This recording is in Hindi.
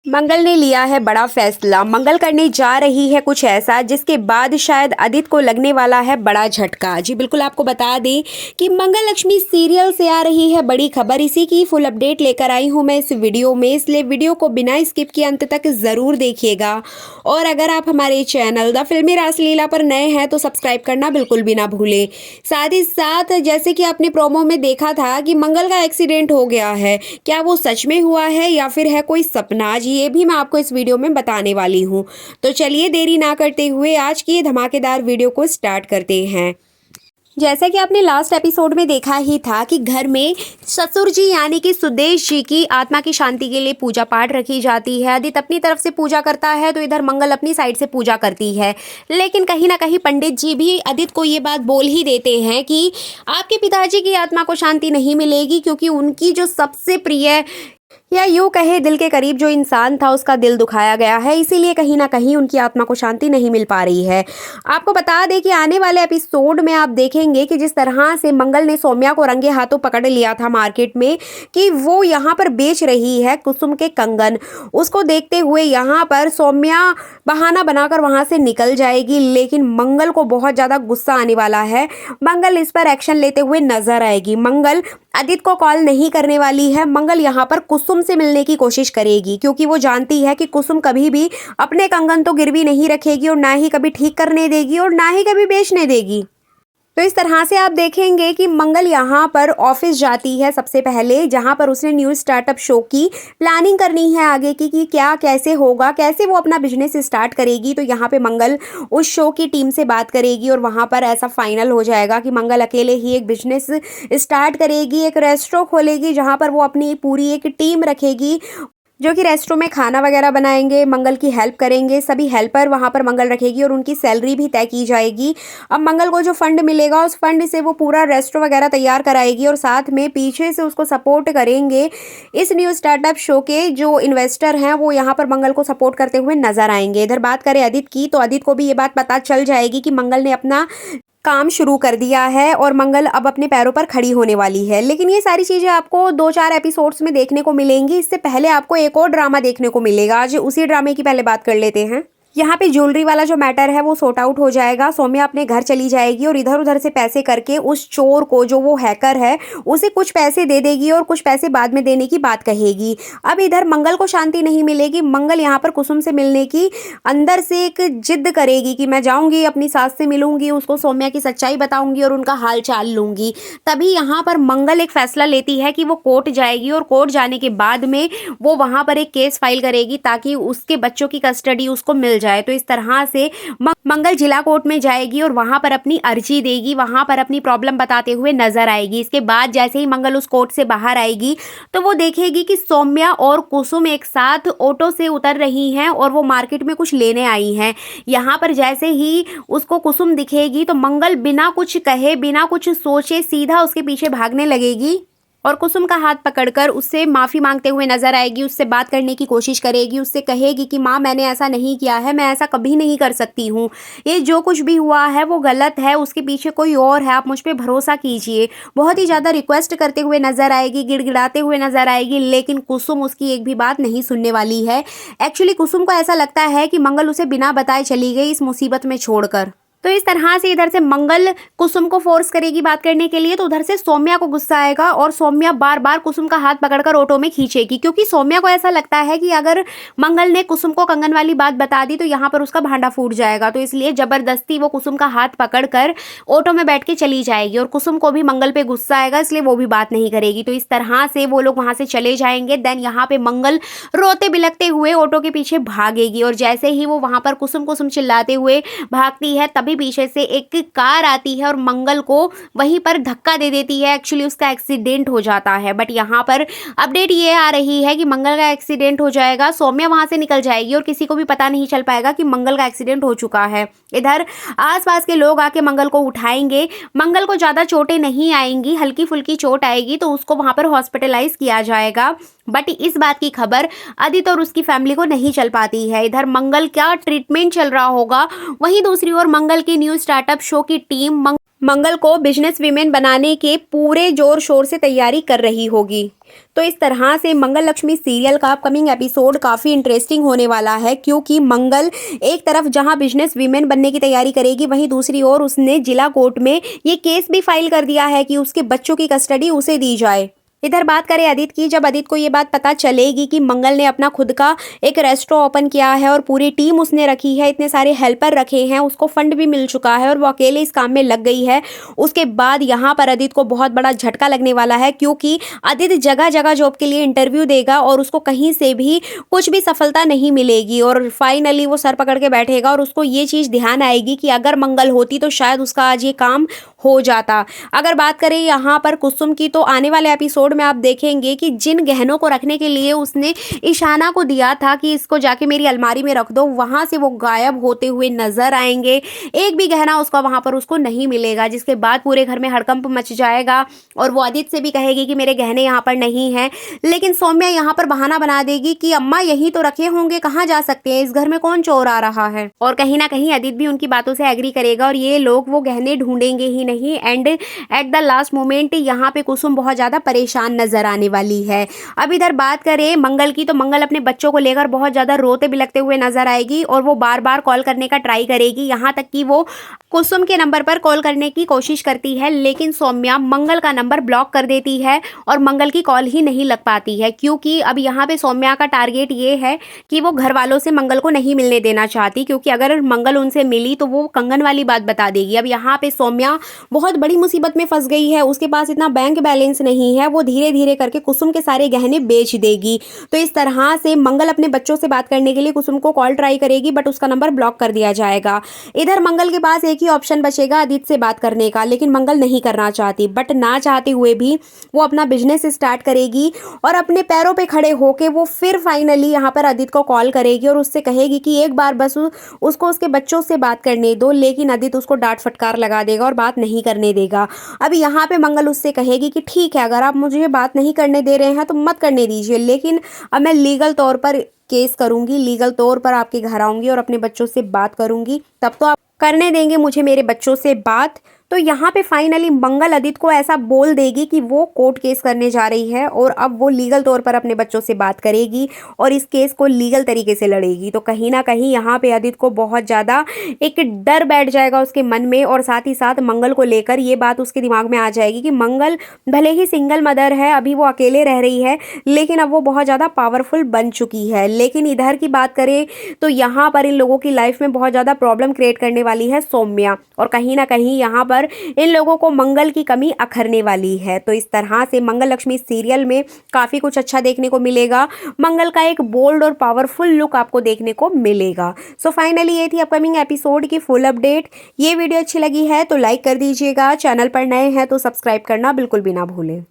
मंगल ने लिया है बड़ा फैसला। मंगल करने जा रही है कुछ ऐसा जिसके बाद शायद आदित्य को लगने वाला है बड़ा झटका। जी बिल्कुल, आपको बता दें कि मंगल लक्ष्मी सीरियल से आ रही है बड़ी खबर। इसी की फुल अपडेट लेकर आई हूं मैं इस वीडियो में, इसलिए वीडियो को बिना स्किप किए अंत तक जरूर देखिएगा। और अगर आप हमारे चैनल द फिल्मी रासलीला पर नए हैं तो सब्सक्राइब करना बिल्कुल भी ना भूलें। साथ ही साथ जैसे कि आपने प्रोमो में देखा था कि मंगल का एक्सीडेंट हो गया है, क्या वो सच में हुआ है या फिर है कोई सपना, जी ये भी मैं आपको इस वीडियो में बताने वाली हूँ। तो चलिए देरी ना करते हुए आज की ये धमाकेदार वीडियो को स्टार्ट करते हैं। जैसा कि आपने लास्ट एपिसोड में देखा ही था कि घर में ससुर जी यानी कि सुदेश जी की आत्मा की शांति के लिए पूजा पाठ रखी जाती है। आदित्य अपनी तरफ से पूजा करता है तो इधर मंगल अपनी साइड से पूजा करती है। लेकिन कहीं ना कहीं पंडित जी भी आदित्य को ये बात बोल ही देते हैं कि आपके पिताजी की आत्मा को शांति नहीं मिलेगी, क्योंकि उनकी जो सबसे प्रिय या यूँ कहे दिल के करीब जो इंसान था उसका दिल दुखाया गया है, इसीलिए कहीं ना कहीं उनकी आत्मा को शांति नहीं मिल पा रही है। आपको बता दें कि आने वाले एपिसोड में आप देखेंगे कि जिस तरह से मंगल ने सौम्या को रंगे हाथों पकड़ लिया था मार्केट में कि वो यहाँ पर बेच रही है कुसुम के कंगन, उसको देखते हुए यहाँ पर सौम्या बहाना बनाकर वहाँ से निकल जाएगी। लेकिन मंगल को बहुत ज़्यादा गुस्सा आने वाला है। मंगल इस पर एक्शन लेते हुए नजर आएगी। मंगल आदित्य को कॉल नहीं करने वाली है। मंगल यहाँ पर कुसुम से मिलने की कोशिश करेगी, क्योंकि वो जानती है कि कुसुम कभी भी अपने कंगन तो गिरवी नहीं रखेगी और ना ही कभी ठीक करने देगी और ना ही कभी बेचने देगी। तो इस तरह से आप देखेंगे कि मंगल यहाँ पर ऑफिस जाती है सबसे पहले, जहाँ पर उसने न्यू स्टार्टअप शो की प्लानिंग करनी है आगे की कि क्या कैसे होगा, कैसे वो अपना बिजनेस स्टार्ट करेगी। तो यहाँ पे मंगल उस शो की टीम से बात करेगी और वहाँ पर ऐसा फाइनल हो जाएगा कि मंगल अकेले ही एक बिजनेस स्टार्ट करेगी, एक रेस्टोरेंट खोलेगी जहाँ पर वो अपनी पूरी एक टीम रखेगी जो कि रेस्टोरेंट में खाना वगैरह बनाएंगे, मंगल की हेल्प करेंगे। सभी हेल्पर वहाँ पर मंगल रखेगी और उनकी सैलरी भी तय की जाएगी। अब मंगल को जो फंड मिलेगा उस फंड से वो पूरा रेस्टोरेंट वगैरह तैयार कराएगी और साथ में पीछे से उसको सपोर्ट करेंगे इस न्यू स्टार्टअप शो के जो इन्वेस्टर हैं, वो यहाँ पर मंगल को सपोर्ट करते हुए नजर आएंगे। इधर बात करें आदित्य की, तो आदित्य को भी ये बात पता चल जाएगी कि मंगल ने अपना काम शुरू कर दिया है और मंगल अब अपने पैरों पर खड़ी होने वाली है। लेकिन ये सारी चीज़ें आपको 2-4 एपिसोड्स में देखने को मिलेंगी। इससे पहले आपको एक और ड्रामा देखने को मिलेगा। आज उसी ड्रामे की पहले बात कर लेते हैं। यहाँ पे ज्वेलरी वाला जो मैटर है वो सॉर्ट आउट हो जाएगा। सौम्या अपने घर चली जाएगी और इधर उधर से पैसे करके उस चोर को, जो वो हैकर है, उसे कुछ पैसे दे देगी और कुछ पैसे बाद में देने की बात कहेगी। अब इधर मंगल को शांति नहीं मिलेगी। मंगल यहाँ पर कुसुम से मिलने की अंदर से एक जिद करेगी कि मैं जाऊँगी, अपनी सास से मिलूंगी, उसको सौम्या की सच्चाई बताऊंगी और उनका हाल चाल लूंगी। तभी यहाँ पर मंगल एक फैसला लेती है कि वो कोर्ट जाएगी और कोर्ट जाने के बाद में वो वहाँ पर एक केस फाइल करेगी ताकि उसके बच्चों की कस्टडी उसको मिल जाए। तो इस तरह से मंगल जिला कोर्ट में जाएगी और वहां पर अपनी अर्जी देगी, वहां पर अपनी प्रॉब्लम बताते हुए नजर आएगी। इसके बाद जैसे ही मंगल उस कोर्ट से बाहर आएगी तो वो देखेगी कि सौम्या और कुसुम एक साथ ऑटो से उतर रही हैं और वो मार्केट में कुछ लेने आई हैं। यहाँ पर जैसे ही उसको कुसुम दिखेगी तो मंगल बिना कुछ कहे, बिना कुछ सोचे सीधा उसके पीछे भागने लगेगी और कुसुम का हाथ पकड़कर उससे माफ़ी मांगते हुए नजर आएगी। उससे बात करने की कोशिश करेगी, उससे कहेगी कि माँ मैंने ऐसा नहीं किया है, मैं ऐसा कभी नहीं कर सकती हूँ, ये जो कुछ भी हुआ है वो गलत है, उसके पीछे कोई और है, आप मुझ पर भरोसा कीजिए। बहुत ही ज़्यादा रिक्वेस्ट करते हुए नजर आएगी, गिड़गिड़ाते हुए नजर आएगी। लेकिन कुसुम उसकी एक भी बात नहीं सुनने वाली है। एक्चुअली कुसुम को ऐसा लगता है कि मंगल उसे बिना बताए चली गई इस मुसीबत में छोड़कर। तो इस तरह से इधर से मंगल कुसुम को फोर्स करेगी बात करने के लिए, तो उधर से सौम्या को गुस्सा आएगा और सौम्या बार बार कुसुम का हाथ पकड़कर ऑटो में खींचेगी, क्योंकि सौम्या को ऐसा लगता है कि अगर मंगल ने कुसुम को कंगन वाली बात बता दी तो यहाँ पर उसका भांडा फूट जाएगा। तो इसलिए जबरदस्ती वो कुसुम का हाथ पकड़कर ऑटो में बैठ के चली जाएगी और कुसुम को भी मंगल पे गुस्सा आएगा, इसलिए वो भी बात नहीं करेगी। तो इस तरह से वो लोग वहां से चले जाएंगे। देन यहाँ पे मंगल रोते बिलखते हुए ऑटो के पीछे भागेगी और जैसे ही वो वहां पर कुसुम कुसुम चिल्लाते हुए भागती है तभी पीछे से एक कार आती है और मंगल को वहीं पर धक्का दे देती है। एक्चुअली उसका एक्सीडेंट हो जाता है, बट यहाँ पर अपडेट ये आ रही है कि मंगल का एक्सीडेंट हो जाएगा, सौम्या वहां से निकल जाएगी और किसी को भी पता नहीं चल पाएगा कि मंगल का एक्सीडेंट हो चुका है। इधर आसपास के लोग आके मंगल को उठाएंगे। मंगल को ज्यादा चोटें नहीं आएंगी, हल्की फुल्की चोट आएगी तो उसको वहां पर हॉस्पिटलाइज किया जाएगा। बट इस बात की खबर आदित्य और उसकी फैमिली को नहीं चल पाती है। इधर मंगल क्या ट्रीटमेंट चल रहा होगा, वहीं दूसरी ओर मंगल की न्यू स्टार्टअप शो की टीम मंगल को बिजनेस वीमेन बनाने के पूरे जोर शोर से तैयारी कर रही होगी। तो इस तरह से मंगल लक्ष्मी सीरियल का अपकमिंग एपिसोड काफ़ी इंटरेस्टिंग होने वाला है, क्योंकि मंगल एक तरफ जहां बिजनेस वीमेन बनने की तैयारी करेगी, वहीं दूसरी ओर उसने जिला कोर्ट में ये केस भी फाइल कर दिया है कि उसके बच्चों की कस्टडी उसे दी जाए। इधर बात करें अदित की, जब अदित को ये बात पता चलेगी कि मंगल ने अपना खुद का एक रेस्टोरेंट ओपन किया है और पूरी टीम उसने रखी है, इतने सारे हेल्पर रखे हैं, उसको फंड भी मिल चुका है और वो अकेले इस काम में लग गई है, उसके बाद यहाँ पर अदित को बहुत बड़ा झटका लगने वाला है, क्योंकि अदित जगह जगह जॉब के लिए इंटरव्यू देगा और उसको कहीं से भी कुछ भी सफलता नहीं मिलेगी और फाइनली वो सर पकड़ के बैठेगा और उसको ये चीज़ ध्यान आएगी कि अगर मंगल होती तो शायद उसका आज ये काम हो जाता। अगर बात करें यहाँ पर कुसुम की, तो आने वाले एपिसोड में आप देखेंगे कि जिन गहनों को रखने के लिए उसने ईशाना को दिया था कि इसको जाके मेरी अलमारी में रख दो, वहां से वो गायब होते हुए नजर आएंगे। एक भी गहना उसका वहां पर उसको नहीं मिलेगा, जिसके बाद पूरे घर में हड़कंप मच जाएगा और वो आदित्य से भी कहेगी कि मेरे गहने यहाँ पर नहीं है। लेकिन सौम्या यहाँ पर बहाना बना देगी कि अम्मा यहीं तो रखे होंगे, कहाँ जा सकते हैं, इस घर में कौन चोर आ रहा है। और कहीं ना कहीं आदित्य भी उनकी बातों से एग्री करेगा और ये लोग वो गहने ढूंढेंगे ही नहीं। And at the last moment यहाँ पे कुसुम बहुत ज्यादा परेशान नजर आने वाली है। अब इधर बात करें मंगल की, तो मंगल अपने बच्चों को लेकर बहुत ज्यादा रोते बिलखते हुए नजर आएगी और वो बार बार कॉल करने का ट्राई करेगी, यहाँ तक कि वो कुसुम के नंबर पर कॉल करने की कोशिश करती है, लेकिन सौम्या मंगल का नंबर ब्लॉक कर देती है और मंगल की कॉल ही नहीं लग पाती है, क्योंकि अब यहाँ पे सौम्या का टारगेट ये है कि वो घर वालों से मंगल को नहीं मिलने देना चाहती, क्योंकि अगर मंगल उनसे मिली तो वो कंगन वाली बात बता देगी। अब यहाँ पे सौम्या बहुत बड़ी मुसीबत में फंस गई है, उसके पास इतना बैंक बैलेंस नहीं है, वो धीरे धीरे करके कुसुम के सारे गहने बेच देगी। तो इस तरह से मंगल अपने बच्चों से बात करने के लिए कुसुम को कॉल ट्राई करेगी, बट उसका नंबर ब्लॉक कर दिया जाएगा। इधर मंगल के पास एक ही ऑप्शन बचेगा आदित्य से बात करने का, लेकिन मंगल नहीं करना चाहती, बट ना चाहते हुए भी वो अपना बिजनेस स्टार्ट करेगी और अपने पैरों पे खड़े होके वो फिर फाइनली यहाँ पर आदित्य को कॉल करेगी और उससे कहेगी कि एक बार बस उसको उसके बच्चों से बात करने दो, लेकिन आदित्य उसको डांट फटकार लगा देगा और बात नहीं करने देगा। अब यहाँ पे मंगल उससे कहेगी कि ठीक है, अगर आप मुझे बात नहीं करने दे रहे हैं तो मत करने दीजिए, लेकिन अब मैं लीगल तौर पर केस करूंगी, लीगल तौर पर आपके घर आऊंगी और अपने बच्चों से बात करूंगी, तब तो आप करने देंगे मुझे मेरे बच्चों से बात। तो यहाँ पे फाइनली मंगल आदित्य को ऐसा बोल देगी कि वो कोर्ट केस करने जा रही है और अब वो लीगल तौर पर अपने बच्चों से बात करेगी और इस केस को लीगल तरीके से लड़ेगी। तो कहीं ना कहीं यहाँ पे आदित्य को बहुत ज़्यादा एक डर बैठ जाएगा उसके मन में, और साथ ही साथ मंगल को लेकर ये बात उसके दिमाग में आ जाएगी कि मंगल भले ही सिंगल मदर है, अभी वो अकेले रह रही है, लेकिन अब वो बहुत ज़्यादा पावरफुल बन चुकी है। लेकिन इधर की बात करें तो यहाँ पर इन लोगों की लाइफ में बहुत ज़्यादा प्रॉब्लम क्रिएट करने वाली है सौम्या, और कहीं ना कहीं यहाँ पर इन लोगों को मंगल की कमी अखरने वाली है। तो इस तरह से मंगल लक्ष्मी सीरियल में काफ़ी कुछ अच्छा देखने को मिलेगा, मंगल का एक बोल्ड और पावरफुल लुक आपको देखने को मिलेगा। सो फाइनली ये थी अपकमिंग एपिसोड की फुल अपडेट। ये वीडियो अच्छी लगी है तो लाइक कर दीजिएगा, चैनल पर नए हैं तो सब्सक्राइब करना बिल्कुल भी ना भूलें।